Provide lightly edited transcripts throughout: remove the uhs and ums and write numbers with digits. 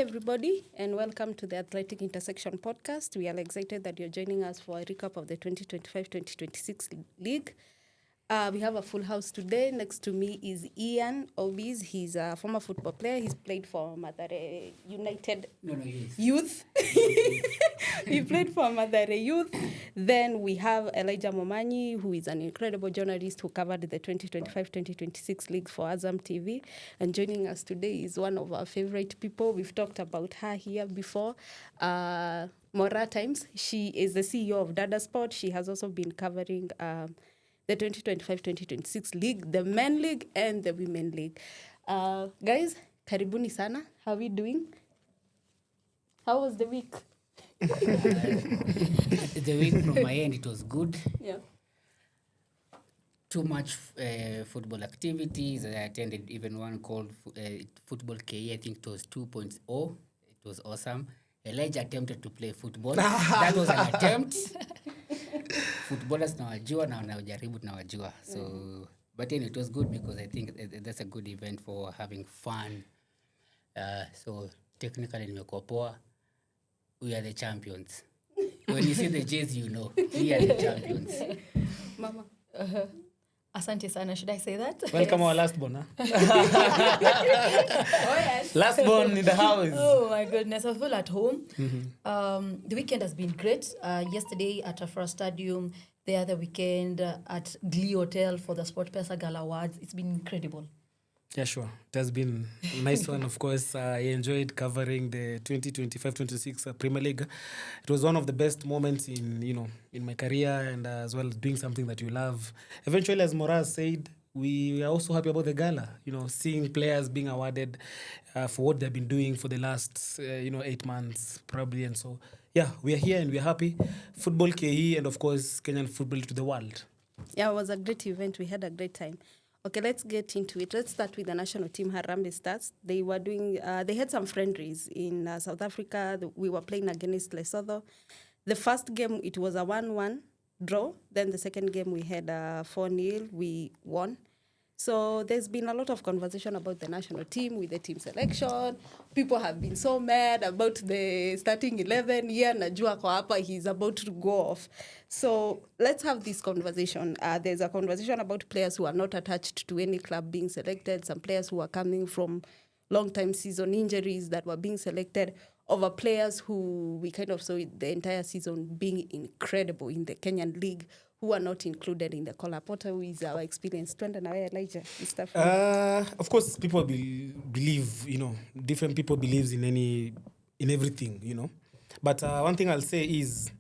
everybody, and welcome to the Athletic Intersection podcast. We are excited that you're joining us for a recap of the 2025-2026 league. We have a full house today. Next to me is Ian Obies. He's a former football player. He's played for Mathare United Youth. He played for Mathare Youth. Then we have Elijah Momanyi, who is an incredible journalist who covered the 2025-2026 league for Azam TV. And joining us today is one of our favorite people. We've talked about her here before. Mora Times. She is the CEO of Dada Sport. She has also been covering the 2025-2026 league, the men league and the women league. Guys, karibuni sana. How are we doing? How was the week? The week from my end, it was good. Yeah. Too much football activities. I attended even one called Football KE. I think it was 2.0. It was awesome. Elijah attempted to play football. That was an attempt. Footballers nawajua na wanajaribu tunawajua. So, but anyway, it was good because I think that's a good event for having fun. So technically nimekuwa poa. We are the champions. When you see the J's, you know we are the champions. Mama. Asante sana. Should I say that? Welcome our last born. Oh, yes. Last born in the house. Oh my goodness, I feel at home. The weekend has been great. Yesterday at Afra Stadium, the other weekend at Glee Hotel for the Sport Pesa Gala Awards. It's been incredible. Yeah, sure. It has been a nice one, of course. I enjoyed covering the 2025-26 Premier League. It was one of the best moments in my career, and as well as doing something that you love. Eventually, as Moraz said, we are also happy about the gala. Seeing players being awarded for what they've been doing for the last 8 months, probably, and so yeah, we are here and we are happy. Football KE and of course Kenyan football to the world. Yeah, it was a great event. We had a great time. Okay, let's get into it. Let's start with the national team, Harambee Stars. They were doing, they had some friendlies in South Africa. We were playing against Lesotho. The first game, it was a 1-1 draw. Then the second game, we had a 4-0. We won. So there's been a lot of conversation about the national team with the team selection. People have been so mad about the starting 11. Najua kwa hapa, he's about to go off. So let's have this conversation. There's a conversation about players who are not attached to any club being selected, some players who are coming from long-time season injuries that were being selected, over players who we kind of saw the entire season being incredible in the Kenyan league, who are not included in the Kola Potter, who is our experienced trend. And Elijah, of course, people believe, different people believes in everything, But one thing I'll say is,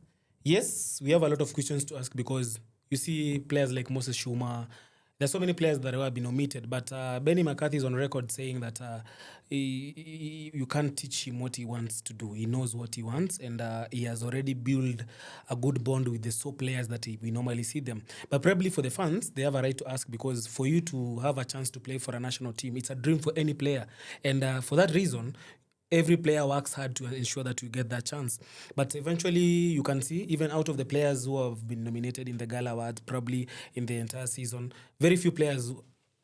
yes, we have a lot of questions to ask because you see players like Moses Shuma. There's so many players that have been omitted, but Benny McCarthy is on record saying that you can't teach him what he wants to do. He knows what he wants, and he has already built a good bond with the players that we normally see them. But probably for the fans, they have a right to ask because for you to have a chance to play for a national team, it's a dream for any player. And for that reason, every player works hard to ensure that you get that chance. But eventually, you can see, even out of the players who have been nominated in the Gala Awards, probably in the entire season, very few players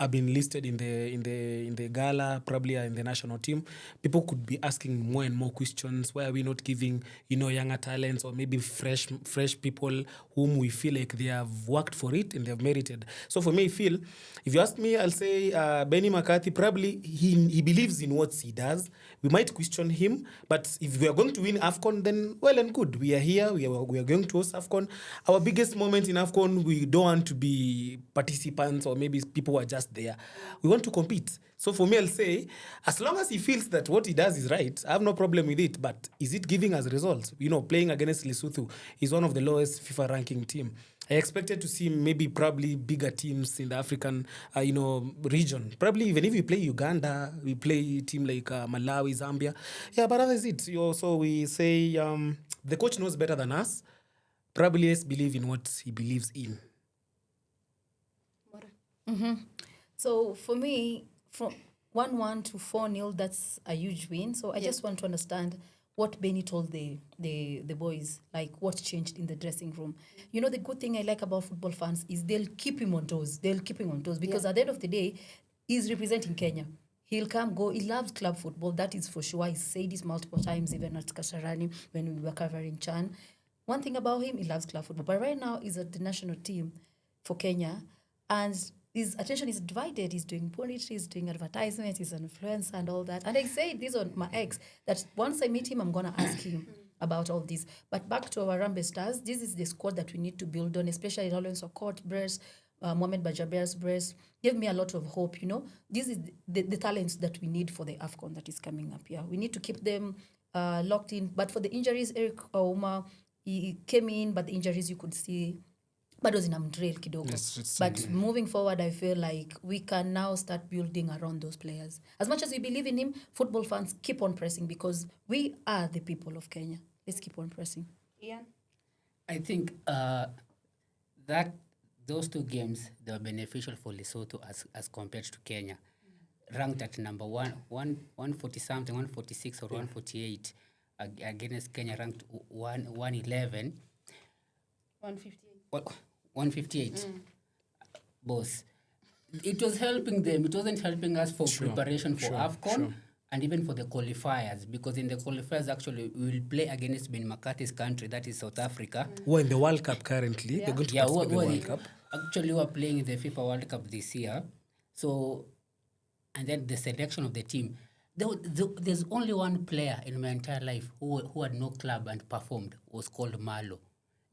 have been listed in the Gala, probably in the national team. People could be asking more and more questions. Why are we not giving, younger talents or maybe fresh people whom we feel like they have worked for it and they have merited? So for me, if you ask me, I'll say Benny McCarthy, probably he believes in what he does. We might question him, but if we are going to win AFCON, then well and good. We are here. We are going to host AFCON. Our biggest moment in AFCON, we don't want to be participants or maybe people who are just there. We want to compete. So for me, I'll say, as long as he feels that what he does is right, I have no problem with it. But is it giving us results? Playing against Lesotho is one of the lowest FIFA ranking team. I expected to see probably bigger teams in the African, region. Probably even if we play Uganda, we play a team like Malawi, Zambia. Yeah, but that is it. So we say the coach knows better than us. Probably let's believe in what he believes in. Mm-hmm. So for me, from 1-1 to 4-0, that's a huge win. So I just want to understand what Benny told the boys, like what changed in the dressing room. The good thing I like about football fans is they'll keep him on toes. Because at the end of the day, he's representing Kenya. He'll come, go. He loves club football. That is for sure. I said this multiple times, even at Kasarani when we were covering Chan. One thing about him, he loves club football. But right now, he's at the national team for Kenya. And his attention is divided. He's doing politics, he's doing advertisements, he's an influencer and all that. And I said this on my ex, that once I meet him, I'm going to ask him about all this. But back to our Harambee Stars, this is the squad that we need to build on, especially Lawrence Okot, Bress, Mohamed Bajaber's Bress. Gave me a lot of hope, This is the talents that we need for the AFCON that is coming up. Yeah, we need to keep them locked in. But for the injuries, Eric Ouma, he came in, but the injuries you could see, but was in Amdrel kidogo. Yes, but moving forward, I feel like we can now start building around those players. As much as we believe in him, football fans keep on pressing because we are the people of Kenya. Let's keep on pressing. Ian? I think that those two games, they were beneficial for Lesotho as compared to Kenya. Ranked at number 140 something, 146 or 148 against Kenya ranked 111. 158. 158. Boss. It was helping them. It wasn't helping us for preparation for AFCON and even for the qualifiers, because in the qualifiers, actually, we will play against Ben McCarthy's country, that is South Africa. Who are in the World Cup currently. They're going to participate in the World Cup. Actually, we're playing in the FIFA World Cup this year. So, and then the selection of the team. There's only one player in my entire life who had no club and performed, was called Malo.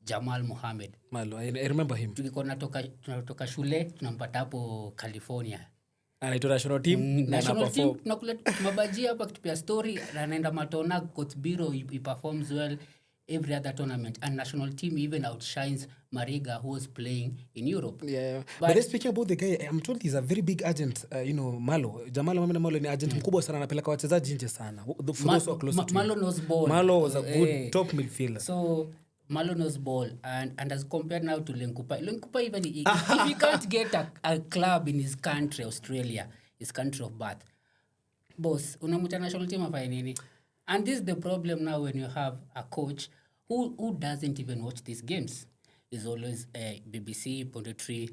Jamal Mohammed. Malo, I remember him. Tulikuwa tunatoka shule, tunampata hapo California. Anaitwa national team. National team, tunakuleta mabajia hapa kitupia story, anaenda Matona, Coach Biro, he performs well every other tournament. And national team even outshines Mariga, who was playing in Europe. Yeah. But speaking about the guy, I'm told he's a very big agent, Malo. Jamal Mohammed Malo ni agent mkubwa sana, anapeleka wachezaji nje sana. Malo knows ball. Malo was a good top midfielder. So Malo knows ball, and as compared now to Lenkupa even if he can't get a club in his country, Australia, his country of birth, boss, unamuta national team afanye nini? And this is the problem now when you have a coach who doesn't even watch these games. Is always BBC, Pondetry,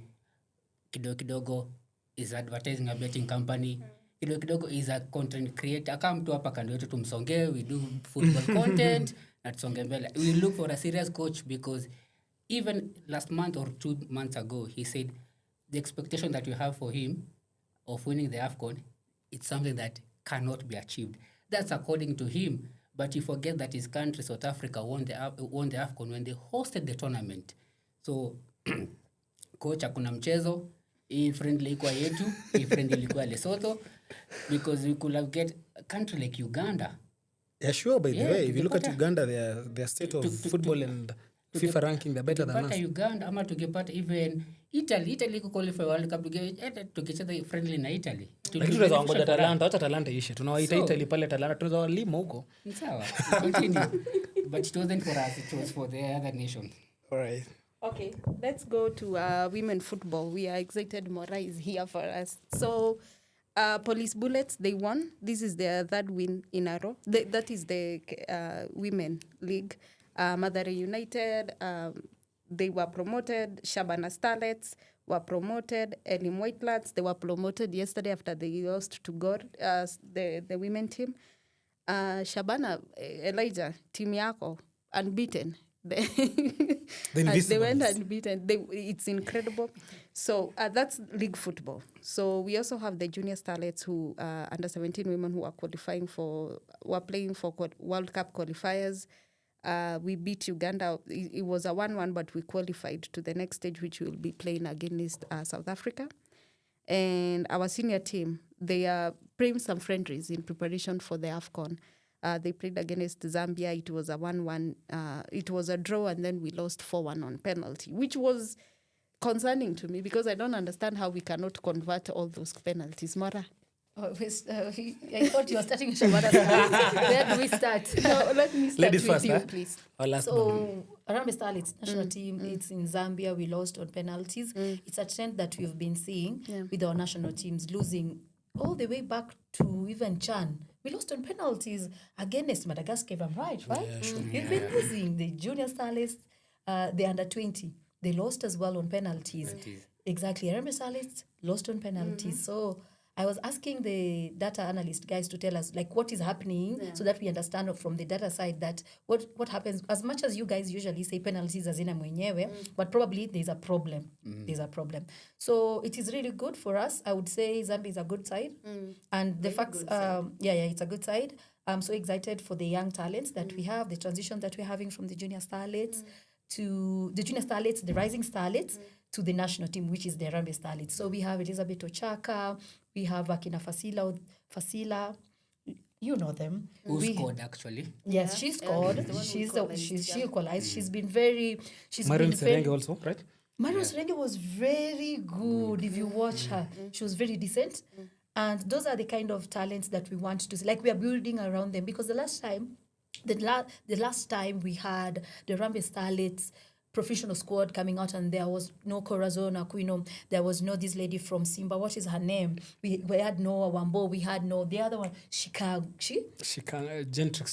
Kidogo is advertising a betting company. Kidogo is a content creator. Come to hapa kando yetu tumsonge, we do football content. We look for a serious coach, because even last month or 2 months ago, he said the expectation that you have for him of winning the AFCON, it's something that cannot be achieved. That's according to him. But you forget that his country, South Africa, won the AFCON when they hosted the tournament. So, coach, hakuna mchezo, hii friendly ilikuwa yetu, hii friendly ilikuwa Lesotho, because we could have get a country like Uganda. Yeah, sure, by the way. If you look at Uganda, their state of football and FIFA ranking, they're better than us. Uganda, ama tungepata even Italy could qualify World Cup, tukicheza friendly na Italy. Lakini tunaweza wangoja Talanta, acha Talanta ishe. Tunawaita Italy pale Talanta, tunaweza walima huko. Ni sawa. Continue. But it wasn't for us, it was for the other nation. All right. Okay, let's go to women football. We are excited. Mora is here for us. So, Police Bullets, they won. This is their third win in a row. That is the women league. Mathare United, they were promoted. Shabana Starlets were promoted. Elim Whitelats, they were promoted yesterday after they lost to God, the women team. Shabana, Elijah, team yako, unbeaten. They went unbeaten. It's incredible. So that's league football. So we also have the junior starlets who under 17 women who are playing for World Cup qualifiers. We beat Uganda. It was a 1-1, but we qualified to the next stage, which we will be playing against South Africa. And our senior team, they are playing some friendlies in preparation for the AFCON. They played against Zambia. It was a 1-1. It was a draw, and then we lost 4-1 on penalty, which was concerning to me because I don't understand how we cannot convert all those penalties. Mara? I thought you were starting with Shabana. Where do we start? No, let me start Ladies with first, you, please. So, Harambee Starlets national team, it's in Zambia. We lost on penalties. It's a trend that we've been seeing with our national teams losing all the way back to even Chan. We lost on penalties against Madagascar, if I'm right? Yeah, sure. We've been losing the junior Starlets, the under 20. They lost as well on penalties. Exactly. Harambee Starlets lost on penalties. So I was asking the data analyst guys to tell us like what is happening so that we understand from the data side that what happens. As much as you guys usually say penalties hazina mwenyewe, but probably there's a problem. There's a problem. So it is really good for us. I would say Zambia is a good side. And the facts, it's a good side. I'm so excited for the young talents that we have, the transition that we're having from the junior starlets to the junior starlets, the rising starlets, to the national team, which is the Harambee Starlets. So we have Elizabeth Ochaka, we have Akina Fasila, you know them. Who scored actually? Yes, she scored. She equalized. She's been very. Marion Serenge also, right? Marion Serenge was very good. If you watch her, she was very decent. And those are the kind of talents that we want to see. Like we are building around them because the last time we had the Harambee Starlets professional squad coming out and there was no Corazon Aquino, there was no this lady from Simba, what is her name? We had no Wambo, we had no the other one, Gentrix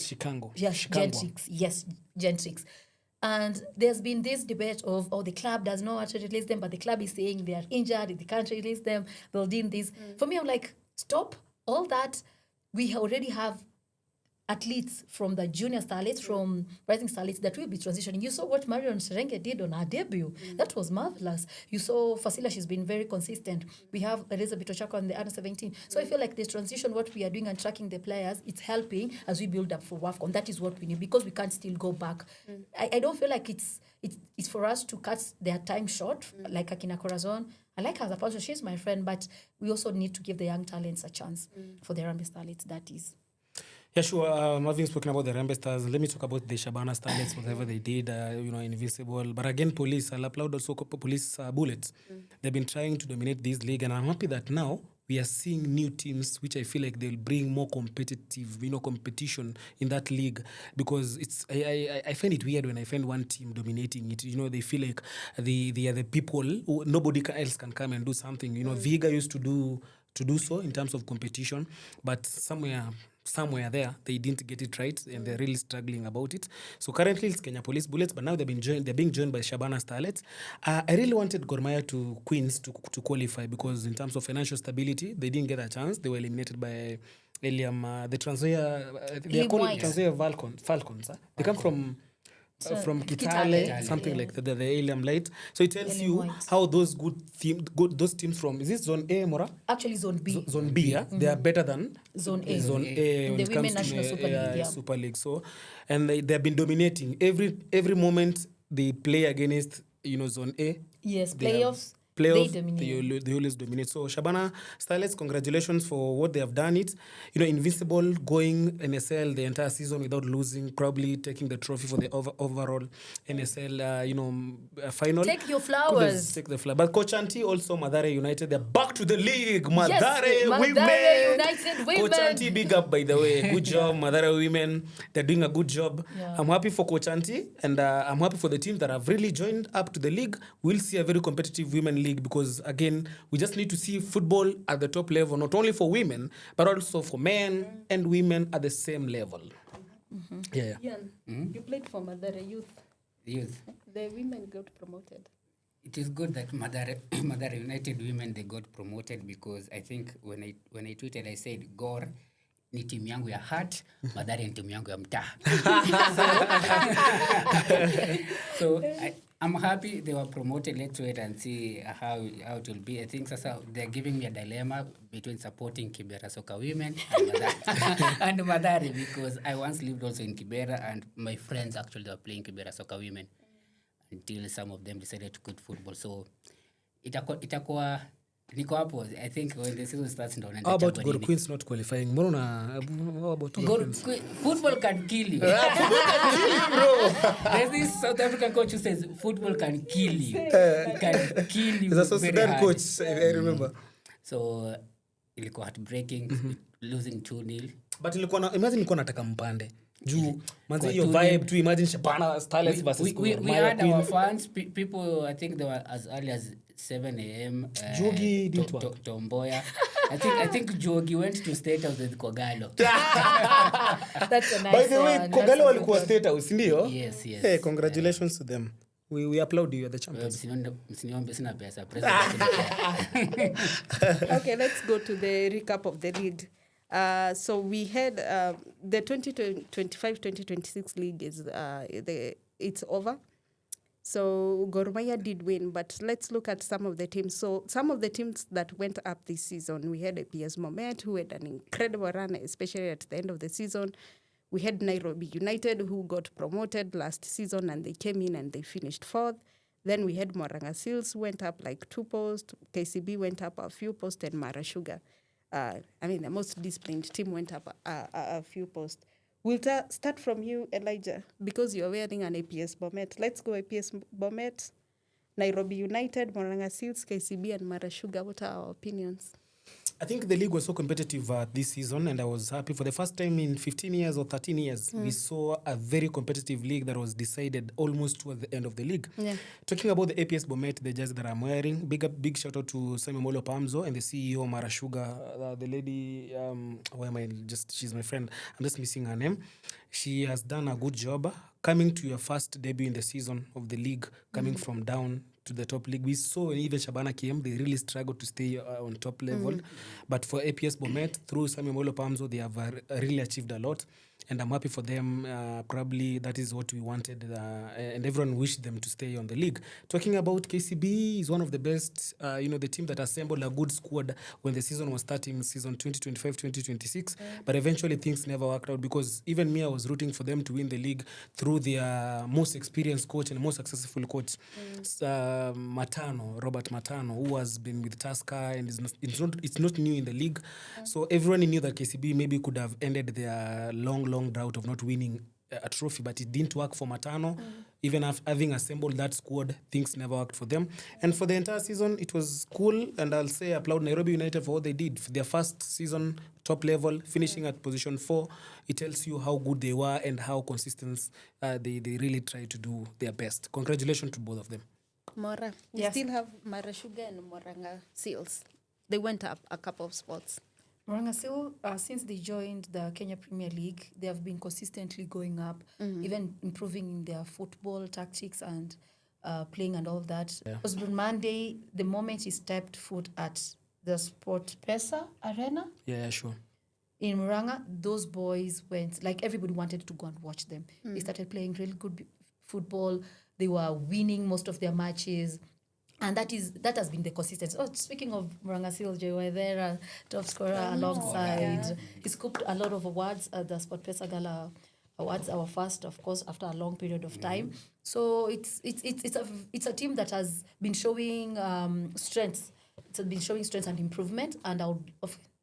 Chicango. Yes, Gentrix. Yes, Gentrix. And there's been this debate of, the club does not want to release them, but the club is saying they are injured, they can't release them, they'll do this. For me, I'm like, stop all that. We already have athletes from the junior starlets, from rising starlets that will be transitioning. You saw what Marion Serenge did on her debut. That was marvelous. You saw Fasila, she's been very consistent. We have Elizabeth Ochako on the under 17. So I feel like this transition, what we are doing and tracking the players, it's helping as we build up for WAFCON. That is what we need because we can't still go back. I don't feel like it's for us to cut their time short, like Akina Corazon. I like her as a person. She's my friend, but we also need to give the young talents a chance for the Harambee Starlets, that is. Yeah, sure. Having spoken about the Harambee Stars, let me talk about the Shabana Starlets, whatever they did, invincible. But again, police, I'll applaud also police bullets. They've been trying to dominate this league, and I'm happy that now we are seeing new teams, which I feel like they'll bring more competition in that league, because I find it weird when I find one team dominating it. They feel like they are the people who nobody else can come and do something. Viga used to do so in terms of competition, but somewhere there they didn't get it right and they're really struggling about it. So currently it's Kenya Police Bullets, but now they're being joined by Shabana Starlets. I really wanted Gor Mahia to Queens to qualify, because in terms of financial stability they didn't get a chance. They were eliminated by Eliam, the Transoya, they are called Transoya Falcons. They come from Kitale, something like that, the Eliam Light. So it tells you how those those teams from, is this Zone A, Mora? Actually Zone B. Zone B, yeah? They are better than Zone A. Zone A when the it Women comes National to Super League, yeah. Super League. So, and they've been dominating. Every moment they play against, Zone A. Yes, playoffs. They always dominate. So Shabana Starlets, congratulations for what they have done. Invincible, going NSL the entire season without losing, probably taking the trophy for the overall NSL final. Take your flowers. Take the flower. But Coach Auntie also, Mathare United, they're back to the league. Mathare United women. Coach Auntie, big up, by the way. Good job, Mathare women. They're doing a good job. Yeah. I'm happy for Coach Auntie, and I'm happy for the team that have really joined up to the league. We'll see a very competitive women league, because again we just need to see football at the top level, not only for women but also for men and women at the same level. You played for Mathare Youth. The women got promoted. It is good that Mathare United women, they got promoted, because I think when I tweeted I said Gor ni timu yangu ya heart, Mathare ni timu yangu ya mtaa. So I'm happy they were promoted. Let's wait and see how it will be. I think they're giving me a dilemma between supporting Kibera Soccer Women and Mathare, because I once lived also in Kibera, and my friends actually were playing Kibera Soccer Women until some of them decided to quit football. So itakuwa niko hapo. I think when the season starts ndo how about Gor Queens not qualifying? How about Gor Queens? Football can kill you. Football can kill you, bro. There's this South African coach who says football can kill you. Can kill you. There's a Sudan coach, I remember. So ilikuwa heartbreaking, losing 2-0. But imagine nataka mpande. Juu manzi hiyo vibe tu, imagine Shabana Starlets versus we had our fans, people, I think they were as early as 7 a.m. Jogi Tomboya. I think Jogi went to State House with Kogalo. That's a nice By the way, one. Kogalo walikuwa State House, ndio? Yes. Hey, congratulations to them. We applaud you. You're the champions. Msiniombe, sina pesa. President. Okay, let's go to the recap of the league. So we had the 2025-2026 league is it's over. So Gor Mahia did win, but let's look at some of the teams. So some of the teams that went up this season, we had APS Bomet, who had an incredible run, especially at the end of the season. We had Nairobi United, who got promoted last season, and they came in and they finished 4th. Then we had Moranga Seals, went up like 2 posts. KCB went up a few posts, and Mara Sugar, the most disciplined team, went up a few posts. We'll start from you, Elijah, because you're wearing an APS Bomet. Let's go APS Bomet, Nairobi United, Moranga Seals, KCB, and Mara Sugar. What are our opinions? I think the league was so competitive this season, and I was happy. For the first time in 15 years or 13 years, we saw a very competitive league that was decided almost towards the end of the league. Yeah. Talking about the APS Bomet, the jersey that I'm wearing, big shout out to Simon Molo Pamzo and the CEO, Mara Sugar, the lady, she's my friend. I'm just missing her name. She has done a good job coming to your first debut in the season of the league, coming from down to the top league. We saw when even Shabana came, they really struggled to stay on top level. But for APS Bomet, through Samuel Molo Pamzo, they have really achieved a lot. And I'm happy for them. Probably that is what we wanted. And everyone wished them to stay on the league. Talking about KCB, is one of the best, the team that assembled a good squad when the season was starting, season 2025-2026. But eventually things never worked out because even me, I was rooting for them to win the league through their most experienced coach and most successful coach, Robert Matano, who has been with Tusker and it's not new in the league. So everyone knew that KCB maybe could have ended their long drought of not winning a trophy, but it didn't work for Matano. Even after having assembled that squad, things never worked for them. And for the entire season, it was cool, and I'll say applaud Nairobi United for what they did. For their first season, top level, finishing at position 4, it tells you how good they were and how consistent they really tried to do their best. Congratulations to both of them. Mora, we still have Mara Sugar and Moranga Seals. They went up a couple of spots. Moranga Seal, since they joined the Kenya Premier League, they have been consistently going up, even improving in their football tactics and playing and all that. It was on Monday, the moment he stepped foot at the Sport Pesa Arena. Yeah, sure. In Moranga, those boys went, like everybody wanted to go and watch them. They started playing really good football. They were winning most of their matches. And that has been the consistency. Oh, speaking of Moranga Seals, Jay Waithera, top scorer alongside. He scooped a lot of awards at the Sport Pesa Gala Awards, our first, of course, after a long period of time. So it's a team that has been showing strengths. It's been showing strengths and improvement, and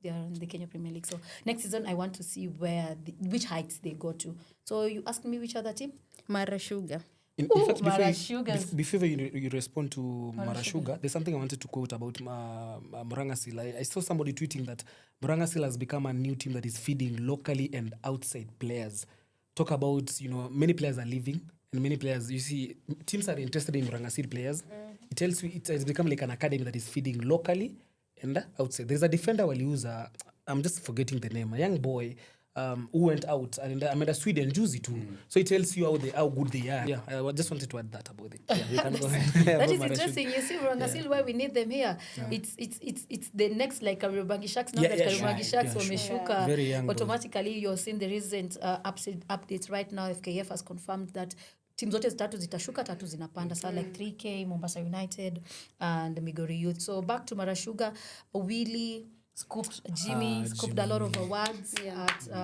they are in the Kenya Premier League. So next season, I want to see which heights they go to. So you asked me which other team? Mara Sugar. In fact, before you respond to Mara Sugar, there's something I wanted to quote about Moranga Seal. I saw somebody tweeting that Moranga Seal has become a new team that is feeding locally and outside players. Talk about, many players are leaving, and many players, you see, teams are interested in Moranga Seal players. It tells you it has become like an academy that is feeding locally and outside. There's a defender I'm just forgetting the name, a young boy, who went out and I made a Sweden juicy too. So it tells you how good they are. Yeah, I just wanted to add that about it. Yeah, you can go ahead. That is interesting. You see, Moranga Seal, why we need them here. Yeah. It's the next, like Kariobangi Sharks. Now that Kariobangi Sharks wameshuka, automatically you're seeing the recent updates right now. FKF has confirmed that teams zote tatu zitashuka, tatu zinapanda. So like 3K, Mombasa United, and Migori Youth. So back to Mara Sugar, Willie scooped a lot of awards.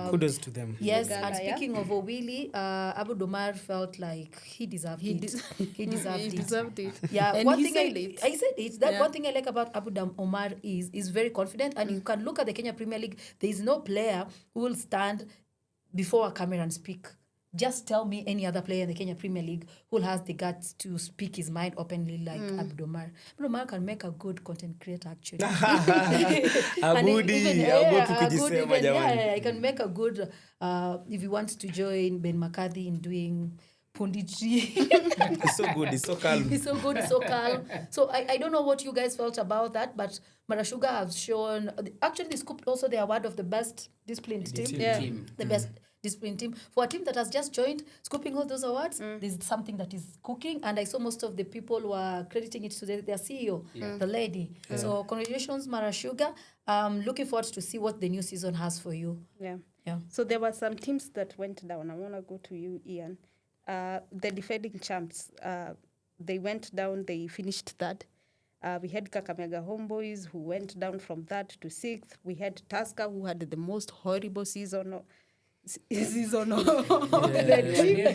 Kudos to them. Yes, Gala, and speaking of Owili, Abu Domar felt like he deserved it. He deserved it. Yeah, and one thing I said it. That one thing I like about Abu Omar is very confident, and you can look at the Kenya Premier League. There is no player who will stand before a camera and speak. Just tell me any other player in the Kenya Premier League who has the guts to speak his mind openly like Abu Omar. Abu Omar can make a good content creator, actually. I can make a good, if he wants to join Ben McCarthy in doing punditry. He's so good, he's so calm. He's so good, he's so calm. So I don't know what you guys felt about that, but Mara Sugar have shown, actually they scooped also the award of the best disciplined team. Yeah. The best disciplined team. For a team that has just joined, scooping all those awards, there's something that is cooking. And I saw most of the people were crediting it to their CEO, the lady. So congratulations, Mara Sugar. Looking forward to see what the new season has for you. Yeah. Yeah. So there were some teams that went down. I want to go to you, Ian. The defending champs, they went down. They finished third. We had Kakamega Homeboys, who went down from third to sixth. We had Tusker, who had the most horrible season of the team.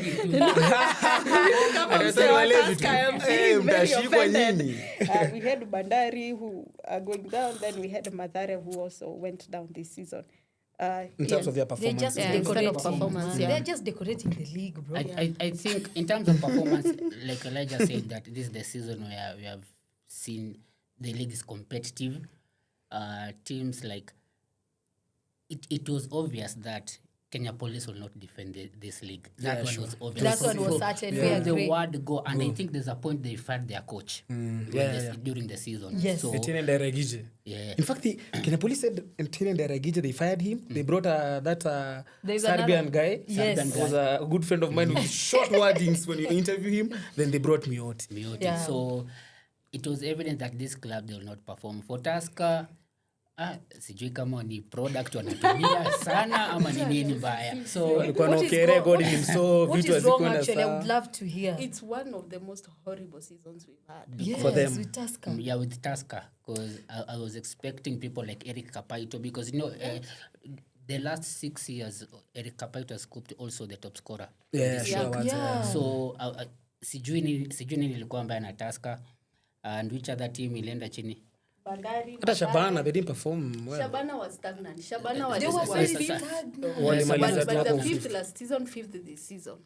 Come and say, Tusker, I'm feeling very offended. We had Bandari, who are going down. Then we had Mathare, who also went down this season. In terms of their They're performance. just decorating. performance. They're just decorating the league, bro. I think in terms of performance, like Elijah said, that this is the season where we have seen the league is competitive. Teams like it was obvious that Kenya Police will not defend this league. That one was obvious. That one was certain. We From the agree. word go, and I think there's a point they fired their coach during the season. Yes. So, Etienne Ndairagije. yeah. In fact, Kenya Police said Etienne Ndairagije, they fired him. They brought that There's Serbian another- guy. Yes. Who was a good friend of mine with short wordings when you interview him. Then they brought me out. Yeah. So it was evident that this club, they will not perform. For Tusker, sijui kama ni product wanatumia sana ama ni nini mbaya. So Walikuwa What na is ukere, wrong- God himself, what vitu is wrong, hazikuenda actually? I sawa. would love to hear. It's one of the most horrible seasons we've had. Yes, for them. with Tusker. yeah, with Tusker, because I was expecting people like Eric Kapaito, because the last 6 years Eric Kapaito has scooped also the top scorer. Yeah, sure. Yeah, once, yeah. So sijui nini ilikuwa mbaya na Tusker, and which other team ilienda chini. Bandari, Hata Shabana, they didn't perform well. Shabana was stagnant. Shabana was They were just very Yes, yes, stagnant. Walimaliza but the hapo fifth last season, fifth this season.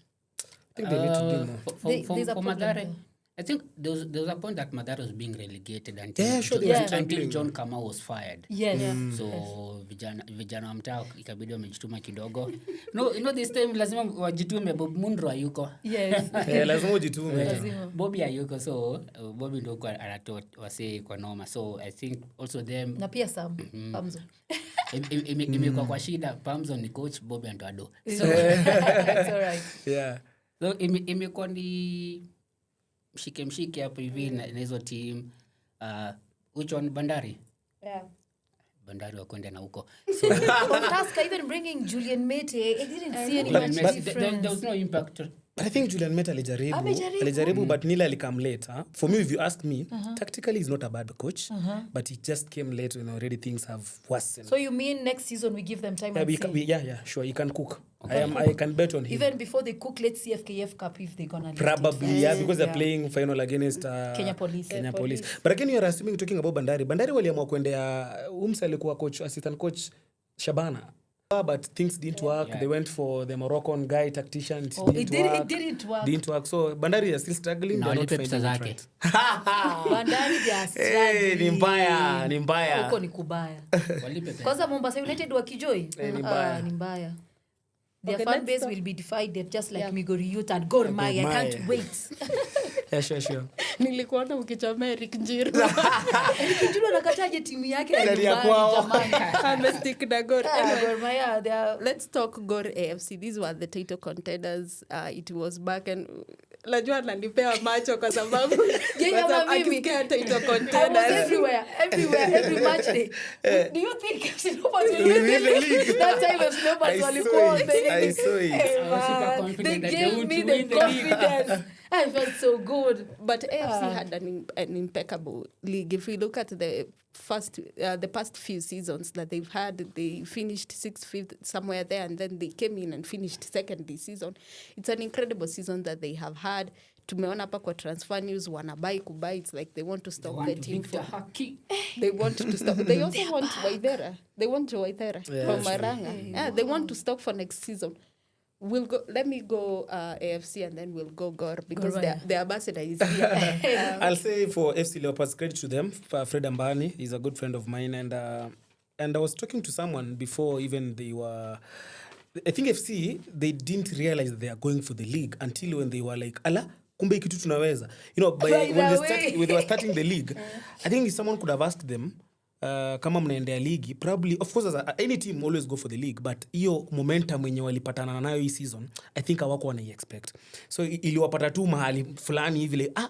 I think they need to do more. There's a For problem Mathare, there. I think there was a point that Mathare was being relegated until, Yeah, sure, they were until John Kamau was fired. Yes. So vijana wa mtaa ikabidi wamejituma kidogo. No, this time lazima wajitume. Bob Mundro hayuko. Yes. Lazima ujitume. Lazima. Bobby hayuko, so Bobby ndio kwa anatoa wase kwa noma. So I think also them Na pia Sam Pamzo. imekuwa kwa shida. Pamzo ni coach, Bobby ndo ado. So It's all right. Yeah. so imekuwa ni mshike hapo hivi na hizo team. Which one? Bandari wakwenda na huko. So On Tusker, even bringing Julian Mete, I didn't see any much difference. there was no impact. But I think Julian Meta alijaribu but Nila alikam late. For me, if you ask me, tactically he's not a bad coach, but he just came late when already things have worsened. So you mean next season we give them time and see? Sure, he can cook. I can bet on him. Even before they cook, let's see FKF Cup if they're gonna lift it Probably, first. yeah, because they're playing final against Kenya Police. Kenya Police. But again, you're assuming talking about Bandari. Bandari waliamua kuendea alikuwa coach, assistant coach Shabana. But things didn't work. Yeah. They went for the Moroccan guy, tactician. It It didn't work. Didn't work. So Bandari are still struggling. Na They're not walipe finding pesa it zake. right. Bandari they are Hey, ni struggling. mbaya. Huko ni kubaya. Walipe pesa. Kwanza Mombasa United wakijoi. Ni mbaya. Ni mbaya. Their Okay, fan let's base talk- will be divided just like Migori Youth and Gor Mahia. I can't Mahia. wait. Yeah, sure. Nilikuona ukichomea Eric Njiru. Kijua nakataje timu yake ya Ndani ya nyumbani kwao. jamani. Amestick na Gor. Anyway, Gor Mahia, they are let's talk Gor AFC. These were the title contenders. It was back and najua nanipea macho kwa sababu Yeah, kwa sababu mimi. akisikia title I was contenders. everywhere, every match day. Do you think FC Leopards will win the league? That time FC Leopards walikuwa on the league. I saw it. Hey, I was super man, confident they that they gave would me win the the league. confidence. I felt so good. But AFC had an impeccable league. If we look at the past few seasons that they've had, they finished 6th, 5th, somewhere there, and then they came in and finished second this season. It's an incredible season that they have had. Tumeona hapa kwa transfer news wanabai kubai. It's like they want to stop the team from. They want to stop. They also want Waithera. They want Waithera from Maranga. Yeah, they want to stop for next season. We'll go. Let me go AFC and then we'll go Gor because Gor, the ambassador is here. I'll say for FC Leopards, credit to them. Fred Ambani is a good friend of mine, and I was talking to someone before even they were. I think FC they didn't realize that they are going for the league until when they were like, "Ala, kumbe kitu tunaweza." When they were starting the league, I think someone could have asked them. kama mnaendea ligi probably of course any team always go for the league, but hiyo momentum wenye walipatana nayo hii season I think hawako wana expect, so iliwapata tu mahali fulani hivi like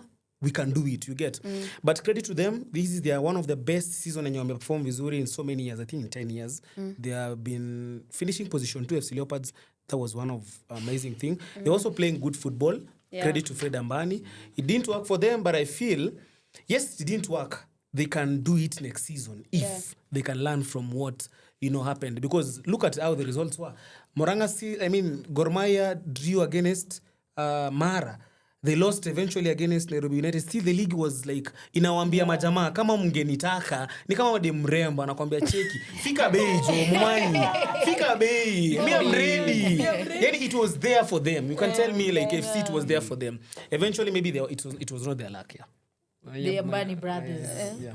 we can do it, you get. But credit to them, this is their one of the best season and you perform vizuri in so many years. I think in 10 years they have been finishing position 2 FC Leopards. That was one of amazing thing. They're also playing good football. Credit to Fred Ambani. It didn't work for them, but I feel yes, it didn't work. They can do it next season if they can learn from what happened, because look at how the results were. Gor Mahia drew against Mara. They lost eventually against Nairobi United. Still the league was like inawaambia majamaa kama mngenitaka ni kama wade mrembo anakuambia cheki fika bei jo mwani fika bei me I'm ready. Yani it was there for them. You can tell me like FC it was there for them. Eventually maybe it was not their luck. The Ambani brothers. Yeah.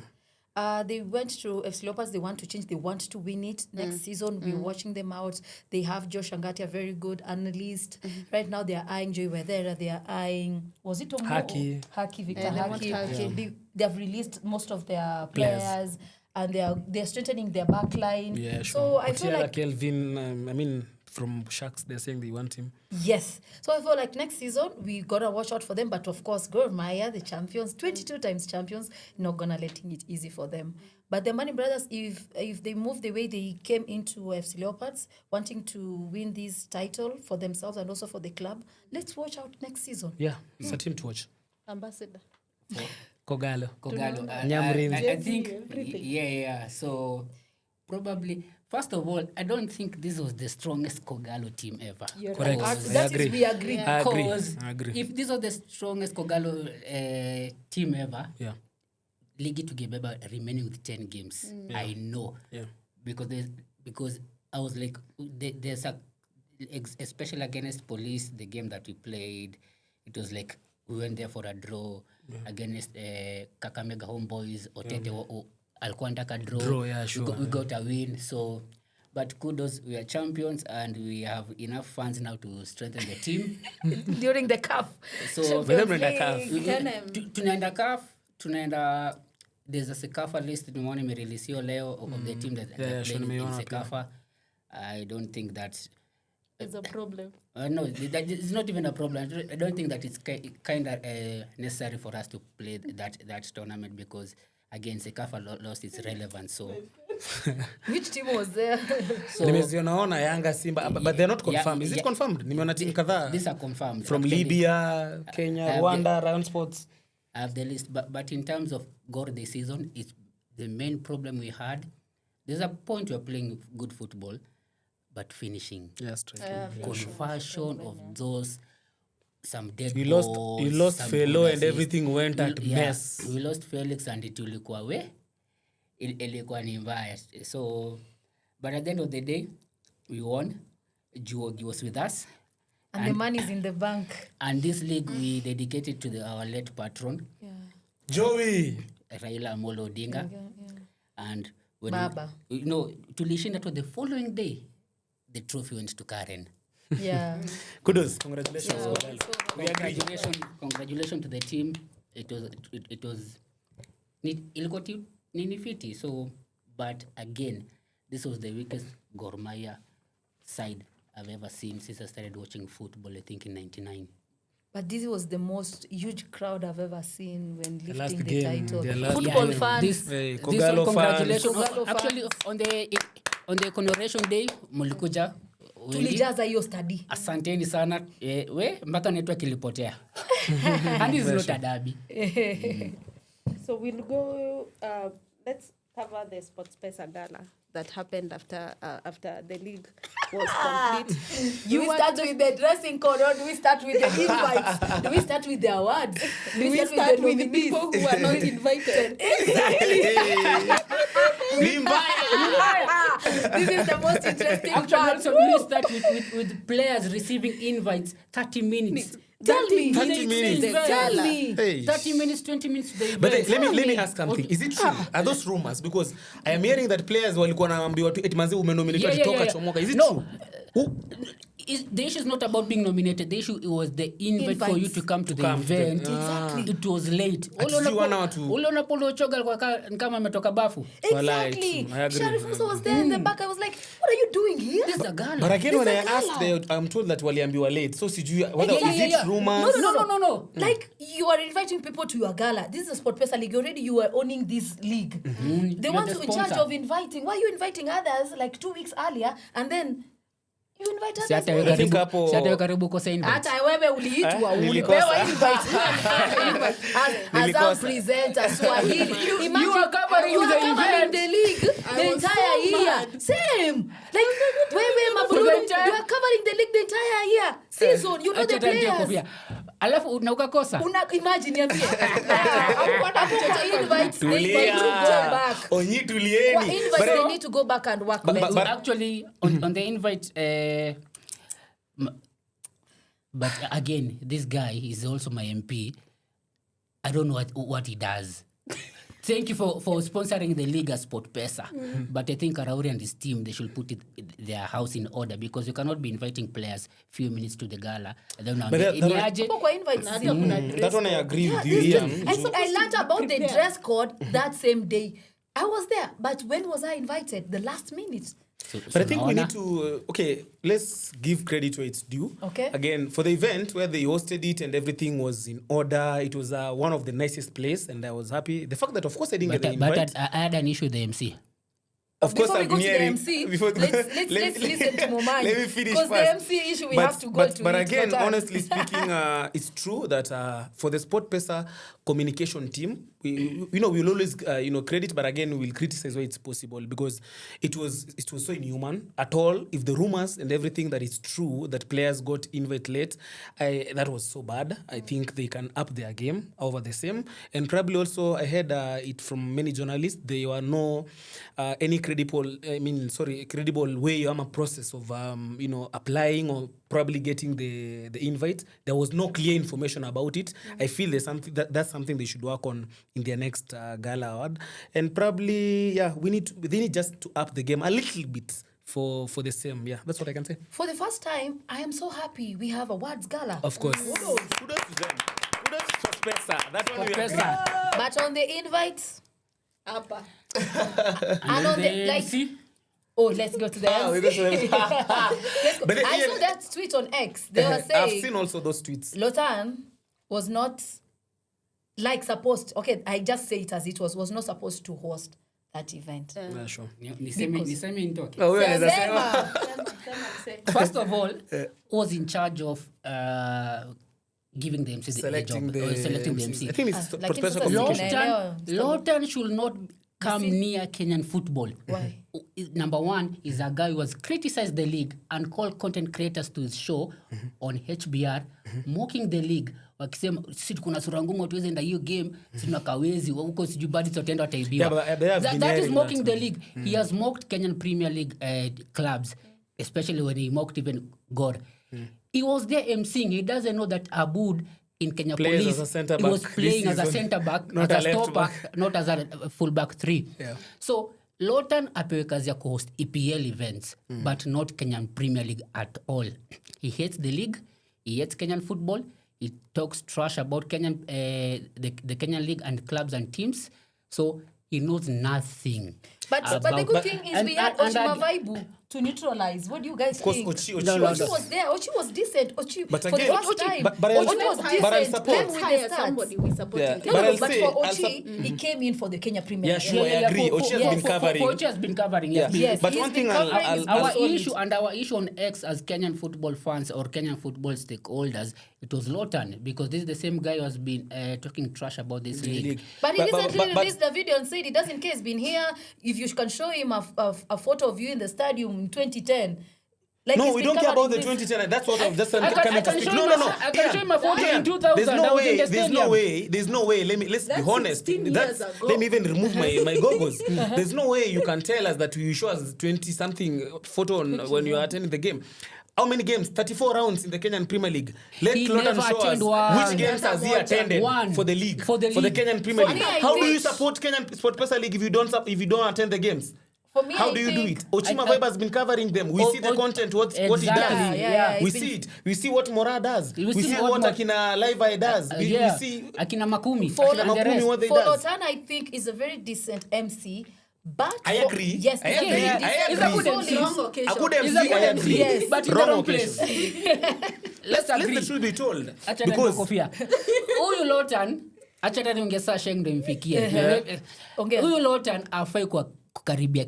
They went to FC Leopards. They want to change. They want to win it next season. We're watching them out. They have Josh Angati, a very good analyst. Right now, they are eyeing Joey Wedera. They are eyeing, was it Haki, Victor Haki. They have released most of their players, and they're strengthening their back line. Yeah, sure. So I feel like Kelvin, from Sharks, they're saying they want him. Yes. So I feel like next season, we got to watch out for them. But of course, Gor Mahia, the champions, 22 times champions, not going to letting it easy for them. But the Ambani brothers, if they move the way they came into FC Leopards, wanting to win this title for themselves and also for the club, let's watch out next season. Yeah, it's a team to watch. Ambassador. Kogalo. I think, yeah. So probably, first of all, I don't think this was the strongest Kogalo team ever. Correct. We agree. I agree. If this was the strongest Kogalo team ever, Ligi Tugebeba remaining with 10 games. I know. Yeah. Because I was like, there's especially against Police, the game that we played, it was like we went there for a draw against Kakamega Homeboys. Otete alikuwa ndaka draw. Yeah, sure. We got a win. So, but kudos, we are champions and we have enough funds now to strengthen the team. During the CAF. So, tunaenda CAF, there's a Sekafa list nimeona imereleasiwa leo of the team that playing in Sekafa. I don't think that it's a problem. No, it's not even a problem. I don't think that it's kind of necessary for us to play that tournament because again Sekafa lost its relevance. So which team was there? So nimeziona Yanga, Simba, but they're not confirmed. Is it confirmed? Nimeona team kadhaa. These are confirmed from actually, Libya, Kenya, Rwanda, Ryan Sports. I have the list, but in terms of Gor this season, it's the main problem we had. There's a point we're playing good football, but finishing. Yes, conversion of those some dead you balls. You lost Felo and everything went at mess. We lost Felix and it ilikuwa ilikuwa ni mbaya. So, but at the end of the day, we won. Juogi was with us. And the money is in the bank. And this league we dedicated to our late patron, Joey Raila Amolo Odinga. And when Baba. tulishinda to the following day, the trophy went to Karen. Yeah. Kudos. Congratulations. Congratulations to the team. It was ilikuwa nifiti. So, but again, this was the weakest Gor Mahia side I've ever seen since I started watching football, I think in 99. But this was the most huge crowd I've ever seen when lifting the title. Football fans. This congratulations. Actually, on the commemoration day, mulikuja tulijaza hiyo study. Asanteni sana. Mpaka network kilipotea. And it's not a derby. So we'll go, let's cover the Sports Pesa Gala that happened after the league was complete. Do we start with the dressing code or do we start with the invites? Do we start with the awards? Do we start with the people who are not invited? Exactly. This is the most interesting part. So we start with players receiving invites 30 minutes. Tell me. 30 minutes. Tell me. Hey. 30 minutes, 20 minutes. But let me ask something. Is it true? Are those rumors? Because I am hearing that players walikuwa naambiwa tu eti manzi umenominate kutoka chomoka. Is it true? The issue is not about being nominated. The issue was the invite for you to come to the event. Exactly. It was late. Uliona Paulo Choga kama ametoka bafu. Exactly. Sharif Musa was there in the back. I was like, what are you doing here? This is a Gala. But again, when I asked, I'm told that waliambiwa late. So sijui whether is it rumors? No. Like, you are inviting people to your gala. This is a Sport Pesa League. Already you are owning this league. The ones in charge of inviting. Why are you inviting others like 2 weeks earlier and then you invite others? Siata karibu kosa invite. Hata wewe uliitwa, ulipewa invite. As a presenter, Swahili. You are covering the league the entire year. Same. Like, wewe Mabulu, you are covering the league the entire year. Season, you know the players. Alafu na ukakosa. Imagine niambie. Invites they to go back. Onyi tulieni. Invites they need to go back and work. But actually on the invite but again, this guy is also my MP. I don't know what he does. Thank you for sponsoring the league as Sport Pesa. But I think Arauri and his team, they should put their house in order because you cannot be inviting players few minutes to the gala. That one I agree with you here. I learned about the dress code that same day. I was there, but when was I invited? The last minute. But I think we need to, let's give credit where it's due. Okay. Again, for the event where they hosted it and everything was in order, it was one of the nicest places and I was happy. The fact that, of course, I didn't get the invite. But I had an issue with the MC. Of course, before we go to the MC, let's listen to Momani. Let me finish because first. The MC issue we have to go to. But again, honestly speaking, it's true that for the Sport Pesa communication team, we'll always credit, but again we'll criticize where it's possible because it was so inhuman at all. If the rumors and everything that is true that players got invite late, that was so bad. I think they can up their game over the same. And probably also I heard it from many journalists. There were no any credible way or process of applying or probably getting the invite. There was no clear information about it. I feel there's something that's something they should work on in their next Gala award. And probably they need just to up the game a little bit for the same. Yeah, that's what I can say. For the first time, I am so happy we have awards gala. Of course. Kudos to them. Kudos to Sport Pesa. That's what we Pesa. But on the invites, Upper. and on the MC? Let's go to the MC. Let's go. But I saw that tweet on X. They were saying I've seen also those tweets. Lotan was not supposed. Okay, I just say it as it was not supposed to host that event. Yeah, sure. Niseme nitoke. First of all, was in charge of giving the MC the job, selecting the MC. I think it's like special communication. Lawton should not come near Kenyan football. Why? Number one is a guy who has criticized the league and called content creators to his show on HBR, mocking the league. Wakisema sisi kuna sura ngumu tuweze enda hiyo game, sisi tunakawezi huko sijui badi tutaenda wataibiwa. That is mocking the league. He has mocked Kenyan Premier League clubs, especially when he mocked even Gor. He was there emceeing. He doesn't know that Aboud in Kenya Police, he was playing as a centre back, as a stopper, not as a full back 3. Yeah. So Lawton apewe kazi ya host EPL events, but not Kenyan Premier League at all. He hates the league. He hates Kenyan football. He talks trash about Kenyan, the Kenyan league and clubs and teams. So he knows nothing. But the good thing is we had Ochi Mavaibu to neutralize. What do you guys think? Ochi was there. Ochi was decent. But for again, the first time, but Ochi was decent. But I support. Hire somebody we support. Yeah. But for Ochi, he came in for the Kenya Premier League. Yeah, sure, I agree. Ochi has been covering. Ochi has been covering. Yeah. Yes, But he's one been thing covering our issue on X as Kenyan football fans or Kenyan football stakeholders, it was Lawton, because this is the same guy who has been talking trash about this league. But he recently released the video and said he doesn't care. He's been here. If you can show him a photo of you in the stadium in 2010. Like no, we don't care about the 2010. That's what I'm just coming to speak. No. I can show him a photo in 2000. There's no way. Let's be honest. Let me even remove my goggles. There's no way you can tell us that you show us 20-something photo when you are attending the game. How many games? 34 rounds in the Kenyan Premier League. Let Lawton show us which games has he attended for the league, for the Kenyan Premier League. How do you support Kenyan Sport Pesa League if you don't attend the games? For me, How I do you do think- it? Ochima Vibe has been covering them. We see the content, what he does. Exactly. Yeah, We it's see it. We see what Mora does. We We see see what what Mo- Akina Live Eye does. We see Akina Makumi. For- and the Makumi, rest. what they For does. Lotan, I think is a very decent MC. But I for- agree. Yes, I it's agree. very I decent. agree. It's a good Wrong MC. a good He's MC. a good I MC, agree. Yes. but in the Wrong wrong occasion. place. Let's Let the agree. truth be told. Acha Because kofia. Huyu Lotan, acha tani ungesa sheng ndo imfikie. Ongea. Huyu Lotan afai kwa kukaribia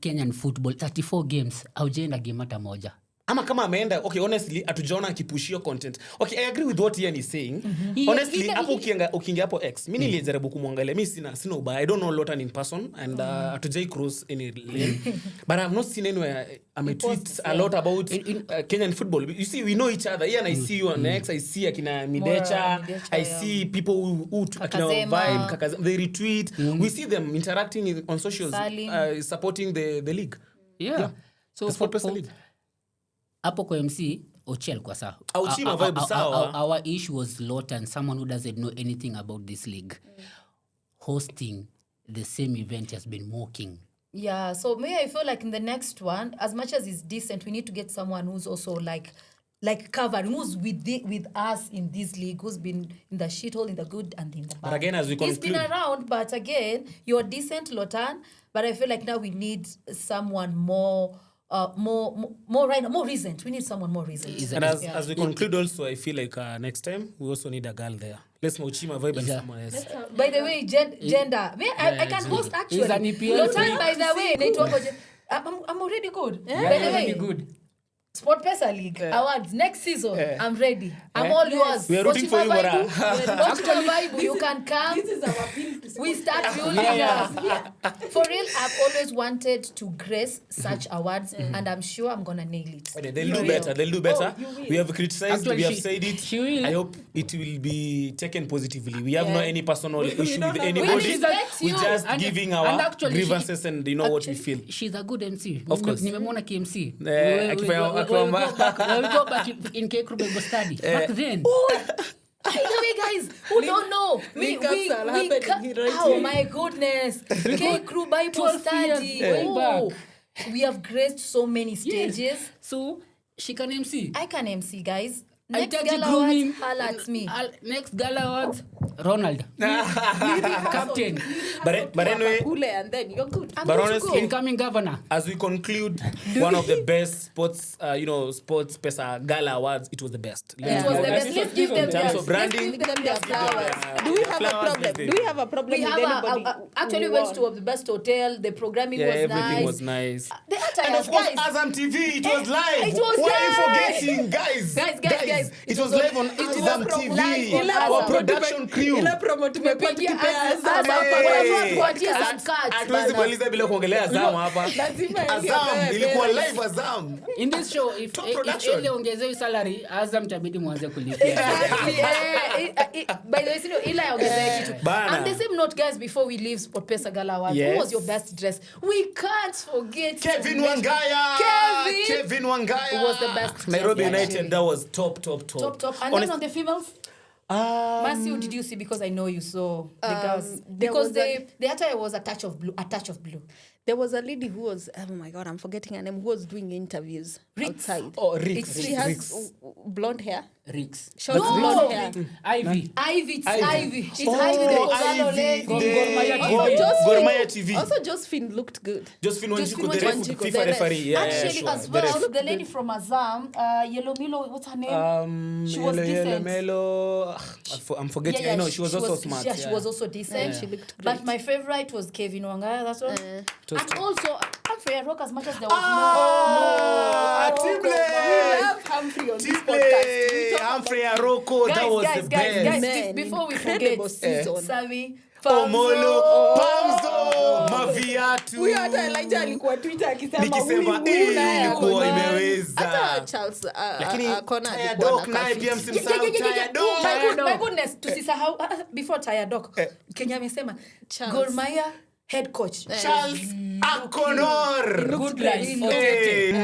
Kenyan football 34 games aujaenda game hata moja. Ama kama ameenda, okay, honestly, atujaona akipushio content. Okay, I agree with what Ian is saying. Honestly, hapo ukiingia hapo X, mimi nilijaribu kumwangalia, mimi sina ubaya. I don't know Lotan in person and atujai cross any lane. But I've not seen anywhere tweet a lot about Kenyan football. You see, we know each other. Ian, I see you on X, I see akina Midecha, I see people who akina Vibe, Kakazema, they retweet. We see them interacting on socials, supporting the league. Yeah. So for league. Hapo kwa MC Ochel kwa sawa. Ochima Vibe sawa. Our issue was Lotan, someone who doesn't know anything about this league. Hosting the same event has been mocking. Yeah, so me, I feel like in the next one, as much as it's decent, we need to get someone who's also like covering, who's with us in this league, who's been in the shithole, in the good and in the bad. But again, as we He's been conclude, around, but again, you're decent, Lotan, but I feel like now we need someone more recent. We need someone more recent. and as we conclude also, I feel like next time we also need a girl there. Let's Ochima Vibe and someone else. By the way, gender. I can host actually. He's an EPL Lotan, by the way, I'm already good. By the way, good. Sport Pesa League awards next season. I'm ready. I'm all yours. We are rooting for you, Mora. Vibe, you can come. This is our appeal to We start building up. For real, I've always wanted to grace such awards, and I'm sure I'm gonna nail it. Okay, they'll do better. We have criticized, Actually, we have she- said it. she will. I hope it will be taken positively. We have no any personal issue with anybody. respect We're you. just And- giving and our actually grievances and what we feel. She's a good MC. Of course. Nimemwona KMC. Akifanya- When we go back in KPL study. Back then. By the way, guys, who don't know, Recaps are happening right oh here. my goodness, K Crew Bible 12 Study. years way back. We have graced so many stages. So she can MC. I can MC, guys. I Next tell you Gala grooming. Awards, holla at me. Next Gala Awards, Ronald. Captain. But anyway, Kule and then you're good. I'm But good to honestly, go. Incoming governor. as we conclude one of the best sports Pesa Gala Awards, it was the best. It was the best. Let's give them In terms their of branding, let's give them their flowers. Do we have a flowers problem? this day. Do we have a problem We with have anybody? actually who went won? to the best hotel. The programming was everything nice. was nice. The And attires, of course, guys. Azam TV, it was live. It was Why are you live. forgetting, guys? Guys. It was live on Azam live TV. on Our Azam. production crew. Ile promo tumekuwa tukipea Azam hapa. Hey. Tuachie some cuts, Hatuwezi bana. kueleza bila kuongelea Azam hapa. Lazima Azam ilikuwa live Azam. In this show, if production. ile ongezewe salary, Azam tabidi mwanze kulipia. Exactly. By the way, ila ongezea kitu. Bana. On the same note, guys, before we leave Sport Pesa Gala Awards, Yes. who was your best dress? We can't forget Kevin Wangaya. Kevin Wangaya. was the best Nairobi dress, United, actually. that was top. Top. And Honest- then on the females? Mercy, who did you see? Because I know you saw the girls. Because the attire was a touch of blue. There was a lady who was, oh my God, I'm forgetting her name, who was doing interviews outside. Oh, Rix. She has blonde hair. Rix. Short blonde hair. Ivy. Ivy. It's Ivy the Oh, Kozalo Ivy. lady. Gor Mahia TV. Also, Josephine looked good. Josephine Wanjiku, the Wanjiku, FIFA the ref. referee. Yeah, Actually, sure. as The well, ref. the lady from Azam, Yellow Milo, what's her name? She was Yellow decent. Melo. I'm forgetting. I know she was also smart. Yeah, she was also decent. She looked But great. my favorite was Kevin Wangaya. That's one. Just- And also, Humphrey Rock, as much as there was Tible. We love Humphrey on this podcast. We Tible. talk Humphrey Aroko, that was the best. Man, before we incredible forget, season. Sami, Omolo, Pamzo, about Maviatu. Huyo hata Elijah alikuwa Twitter akisema Nikisema huyu naye ilikuwa ako na- imeweza. Hata Charles Lakini Connor Taya alikuwa Doc na naye kafiti. pia msimsahau Taya Doc. My goodness, tusisahau before Taya Doc. Kenya amesema Charles. Gor Mahia head coach. Charles Akonor. Good line.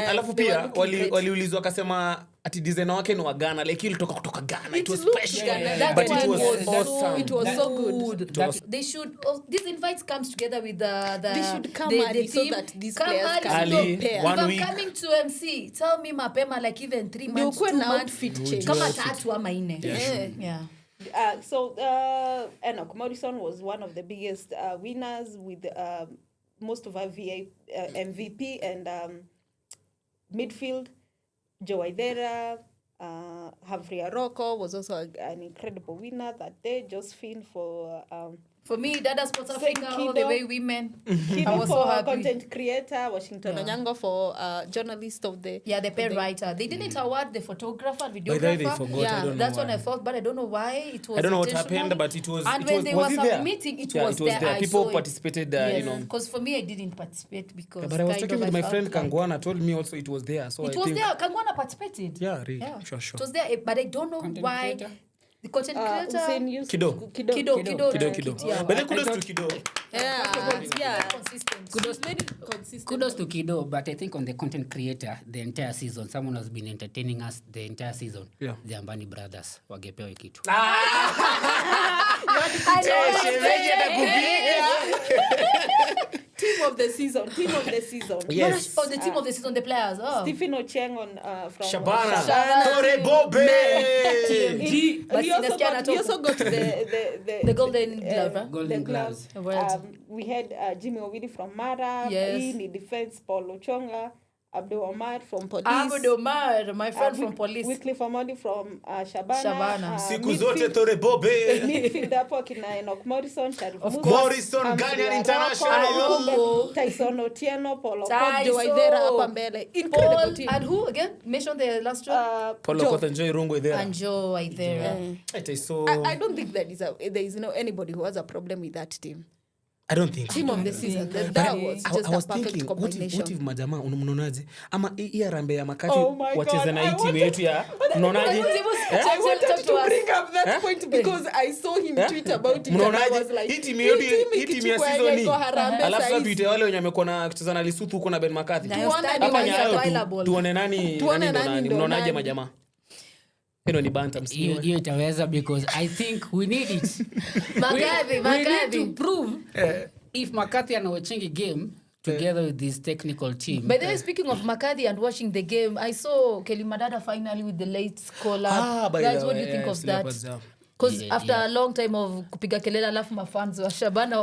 Alafu They were pia looking great. waliulizwa akasema ati designer wake ni wa Ghana, like ilitoka kutoka Ghana. It was looked special. Ghana. But That it one was was awesome. it was so good. They should. These invites comes together with the. They should come the early so team. that these Come players early, can so early, if one I'm week. coming to MC, tell me mapema like even 3 Ndio months, kuwe 2 na months. outfit change. Kama 3 ama 4. Yeah. So Enoch Morrison was one of the biggest winners with most of our MVP and midfield. Joe Idera, Humphrey Aroko was also an incredible winner that day. Josephine For me, Dada Sports Africa, all Kido. the way women. I Kido was for so happy. content creator, Washington Yeah. Onyango for journalist of the Yeah, the pen writer. They didn't award the photographer, By the way, they videographer. forgot. Yeah, I don't know That's why. when I thought, but I don't know why it was. I don't know what intentional. happened, but it was. And it when was, they was were it there? submitting, it Yeah, was it was there. I People saw it. participated, you know. Because for me, I didn't participate because. But I was kind talking of with I my friend felt like- Kangwana, told me also it was there. So It I was think, there. Kangwana participated. Yeah, really. Sure. It was there, but I don't know Content why. creator? The content creator. Hussein Yusuf. Kido. Kido. Yeah. But then kudos to Kido. Yeah. Consistent. Kudos to Kido, but I think on the content creator, the entire season, someone has been entertaining us the entire season. Yeah. The Ambani brothers, wagepewe kitu. Team of the season. Yes. Oh, the team of the season, the players. Oh. Stephen Ocheng from Shabana. Shabana. Tore Bobe. But We also sinasikia got the golden glove, huh? Golden gloves. Awards. We had Jimmy Owili from Mara, Yes. Ini Defense, Paul Ochonga, Abdul Omar from Police. Ahmed Omar, my friend from police. Wycliffe Amodi from Shabana. Shabana. Siku zote Tore Bobe. Midfield hapo kina Enoch Morrison, Sharif Of Musa, course. Morrison, Humphrey Ghanaian Aroko, International. Aroko. Tyson Otieno, Paul Tyson. Okoth, Joe Idera hapa mbele. Incredible Paul team. and who again? Mention the last one. Paulo Joe. Kotha Joy Rungo there. And Joe Idera. I don't think there is anybody who has a problem with that team. I don't think so. Team of the season. That was I just was a perfect thinking, combination. what if majama unaonaje? Ama hii Harambee ya Makati Oh my wacheze God, na I hii timu yetu ya unaonaje? I wanted to bring up that point because I saw him tweet about it and I Mnaonaje? was like, Hii timu yetu hii timu ya season hii. Harambee Alafu sasa size. tuite wale wenye wamekuwa na kucheza na Lesotho huko na Ben McCarthy. Na Tuone Stadi nani Hapa was Nyayo available. tuone nani Tuone ndo nani nani. ndo Mnaonaje nani. majamaa? Hilo ni banta msimu. Hiyo itaweza because I think we need it. Makadhi, we need Makadhi. to prove if McCarthy and Ochengi game together with this technical team. By the way, speaking of McCarthy and watching the game, I saw Kelly Madada finally with the late scorer. By Guys, the what do way, you think of FC that? Leopards, yeah. Because Yeah, after yeah. a long time of kupiga kelele alafu mafans wa Shabana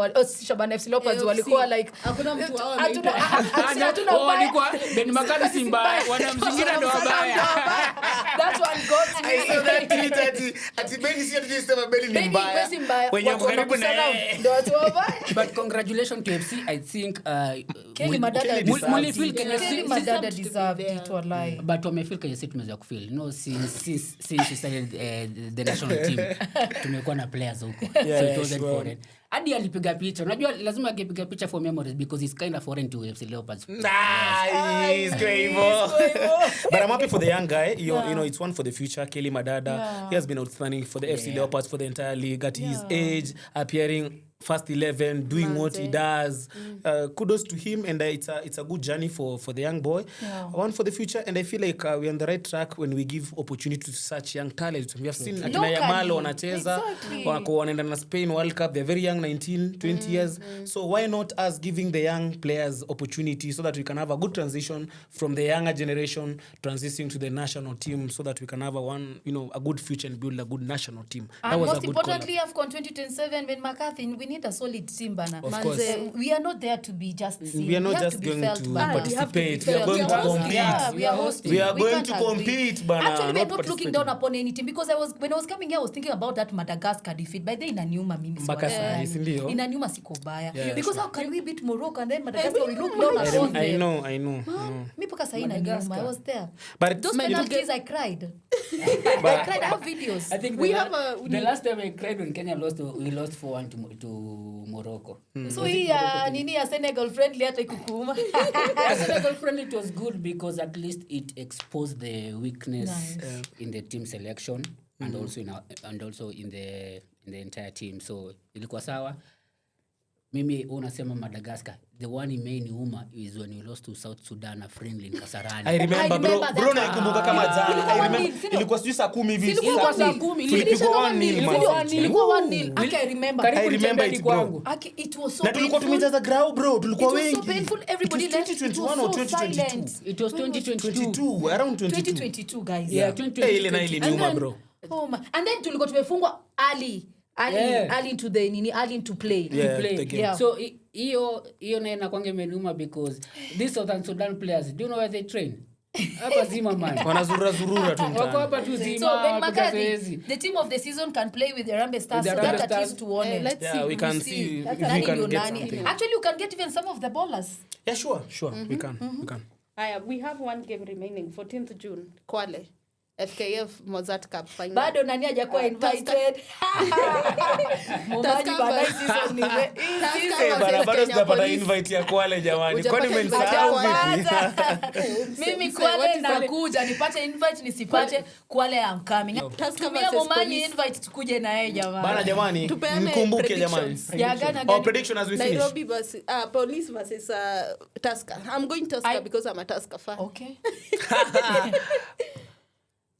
Shabana FC Leopards AFC. walikuwa like Hakuna mtu wao hatuna hatuna Oh, ubaya. walikuwa Ben McCarthy si mbaya, wanamzingira ndo wabaya. That one got me. I saw that tweet ati Beni si atusema Beni ni Maybe mbaya. kwesi mbaya. Wenye Watu wako karibu na wanakusurround. yeye. Ndio watu wabaya. But congratulations to FC. I think Kelly Madada Kelly deserved deserves it. it. Kelly Madada deserved it, wallahi. but wamefeel kwenye sisi tumeweza kufeel since she started the national team tumekuwa na players huko Yeah, so yeah, it wasn't sure. foreign hadi alipiga picha unajua lazima akipiga picha for memories because it's kind of foreign to FC Leopards. Nice, Quavo. But I'm happy for the young guy. You know, it's one for the future. Kelly Madada. He has been outstanding for the FC Leopards for the entire league at his age, appearing first 11, doing what he does. Kudos to him, and it's a good journey for the young boy. One for the future, and I feel like we're on the right track when we give opportunity to such young talent. We have seen akina Yamal wanacheza, wako wanaenda na Spain World Cup. They're very young, 19, 20 years. So why not us giving the young players opportunity so that we can have a good transition from the younger generation transitioning to the national team, so that we can have a good future and build a good national team. That And was most a good importantly, AFCON 2027, Ben McCarthy, we need a solid team, bana. Of course. We are not there to be just seen. We are not have just to be going felt, to bana. participate. We are felt. going to compete. Yeah, we are hosting. We are We going can't to agree. compete, bana, Actually, we are not not looking participating. down upon any team because when I was coming here, I was thinking about that Madagascar defeat. By then, inaniuma mimi. Mpaka saa hii, si ndio? Inaniuma siko baya. Yeah, Because how can we beat Morocco and then Madagascar we look down upon I them? know. Mi mpaka saa hii inaniuma. I was there. But Those you know, penalties, I cried. I cried. I have videos. I think the last time I cried when Kenya lost, we lost 4-1 to Morocco. So hii nini ya Senegal friendly hata ikukuuma. Senegal friendly, it was good because at least it exposed the weakness in the team selection and also in the entire team. So ilikuwa sawa. mimi unasema Madagascar, the one imeniuma is when you lost to South Sudan a friendly in Kasarani. I remember bro, that bro naikumbuka kama jana. I remember ilikuwa sijui saa 10 hivi. Ilikuwa saa 10. Tulipigwa 1-0. Ilikuwa 1-0. I remember. Karibu I remember nitembee it, kwangu. It was so Na tulikuwa painful. tumejaza grau bro, tulikuwa It was wengi. so painful. Everybody It was left. It 2021 was or so 2022. silent. It was 2022. 22, around 22. 2022 guys. Yeah, 2022. Ile na ile niuma bro. Oh my. And then tulikuwa tumefungwa early into the early into play. Yeah, Play. the game. Yeah. So hiyo na inakwanga imenuma because these Southern Sudan players, do you know where they train? Hapa zima man. Wanazurura tu Wako mtaani. hapa tu So zima. Ben wapiga McCarthy, zoezi. the team of the season can play with the Harambee Stars, With so the that Harambee at least Stars. tuone. Let's Yeah, see. we can we'll see if Nani we can ndio get nani. something. Actually, you can get even some of the ballers. Yeah, sure. We can. We have one game remaining, 14th June, Kwale. FKF Mozart Cup final. Bado nani hajakuwa invited. Mumaji bana hii season ni Bado sijapata invite ya Kwale jamani. Hujapata Kwani invite mmensahau ya vipi? Mimi Say, what Kwale is that? nakuja nipate invite nisipate Kwale I'm coming. Tusker Tumia versus Mumaji Police. invite tukuje na yeye Bana jamani. jamani, Tupeane mkumbuke jamani. predictions. Ya gana Our gani. prediction as we finish. Nairobi versus Police versus Tusker. I'm going Tusker because I'm a Tusker fan. Okay.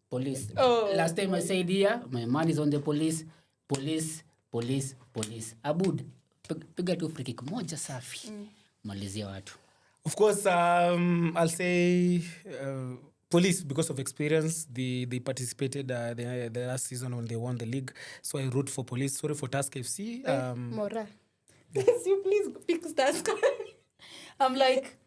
Police. Oh. Last time I said here, my man is on the police. Abud, piga tu free kick moja safi. Malizia watu. Of course, I'll say Police, because of experience, they participated the last season when they won the league. So I root for Police. Sorry for Task FC. Mora. Yes, you please pick Tusker. I'm like,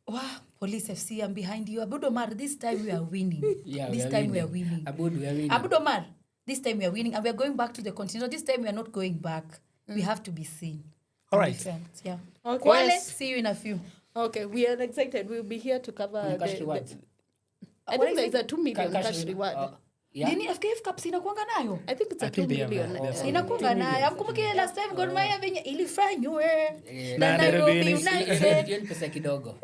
wow, Police FC, I'm behind you. Abud Omar, this time we are winning. Yeah, This time we are winning. Abud, we are winning. Abud Omar, this time we are winning. And we are going back to the continent. This time we are not going back. We have to be seen. All right. Different, yeah. Okay. Kwale, Yes. see you in a few. Okay, we are excited. We'll be here to cover Kuna cash reward. I think there's a 2 million cash reward. Yeah. Nini FKF Cup sinakuanga nayo? I think it's a I 2 think they have million. that. Inakuanga nayo. Amkumbuke last time Gor Mahia venye ilifanywa Na na Nairobi Nairobi United. Hiyo ni pesa kidogo.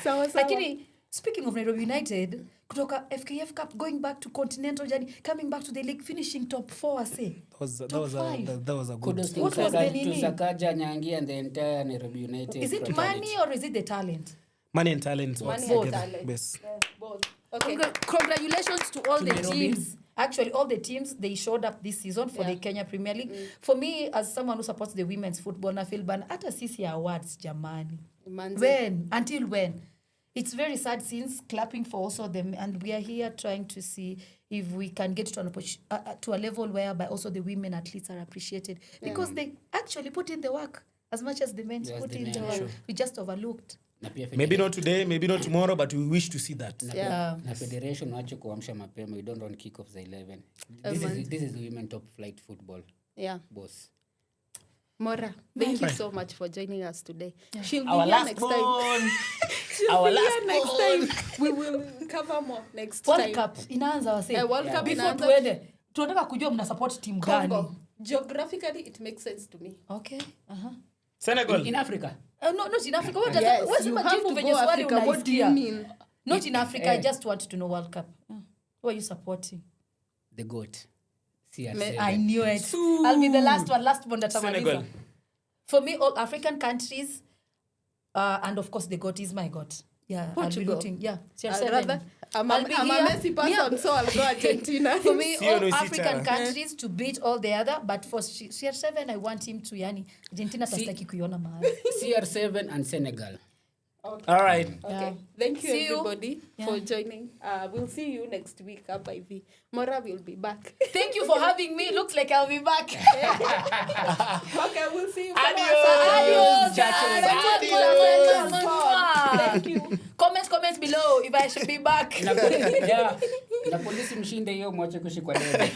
Sawa sawa. Lakini speaking of Nairobi United, kutoka FKF Cup going back to Continental journey, coming back to the league, finishing top 4 I say. That was a good. Kudos to What was the nini? Sakaja, Nyangi and the entire Nairobi United. Is it fraternity. money or is it the talent? Money and talent. Money together. and talent. Yes. Yeah, both. Okay. Congratulations to all To the Nairobi. teams. Actually, all the teams, they showed up this season for the Kenya Premier League. For me, as someone who supports the women's football, na feel ban hata sisi awards jamani. Manze. When? Until when? It's very sad since clapping for also them, and we are here trying to see if we can get to to a level whereby also the women athletes are appreciated because they actually put in the work as much as the men Yes, put the in men, the work. sure. We just overlooked. Na pia Maybe not today, maybe not tomorrow, but we wish to see that. na federation wache kuamsha mapema. We don't run kick-offs at 11. This is women top flight football. Yeah. Boss. Mora, thank you so much for joining us today. She'll be Our here last next one. time. Our She'll be last here next time. We will cover more next World time. Cup inaanza wase. World Cup Before inaanza. tuende, tunataka kujua mna support team gani. Congo. Geographically, it makes sense to me. Okay. Senegal. In Africa. No, not in Africa. What does Yes, what's you my have jibu to venye go swali Africa. What do you unaisikia? mean? Not in Africa. I just want to know World Cup. Who are you supporting? The GOAT. CR7. I knew it. I'll be the last one that Senegal. For me, all African countries, and of course the GOAT is my GOAT. Yeah, I'll be Portugal. rooting. Yeah, I'd rather, I'm I'll be a here. Messi person, Yeah. so I'll go Argentina. For me, See you all no African sita. countries to beat all the other, but for CR7, I want him to, yani, Argentina tasitaki kuiona mahali. CR7 and Senegal. All right. Okay. Yeah. Thank you, See you. everybody, for joining. We'll see you next week up by V. Mora will be back. Thank you for having me. Looks like I'll be back. Okay, we'll see you. Adios. Adios. Thank you. Comment below if I should be back. Na polisi mshinde hiyo mwache kushikwa debe.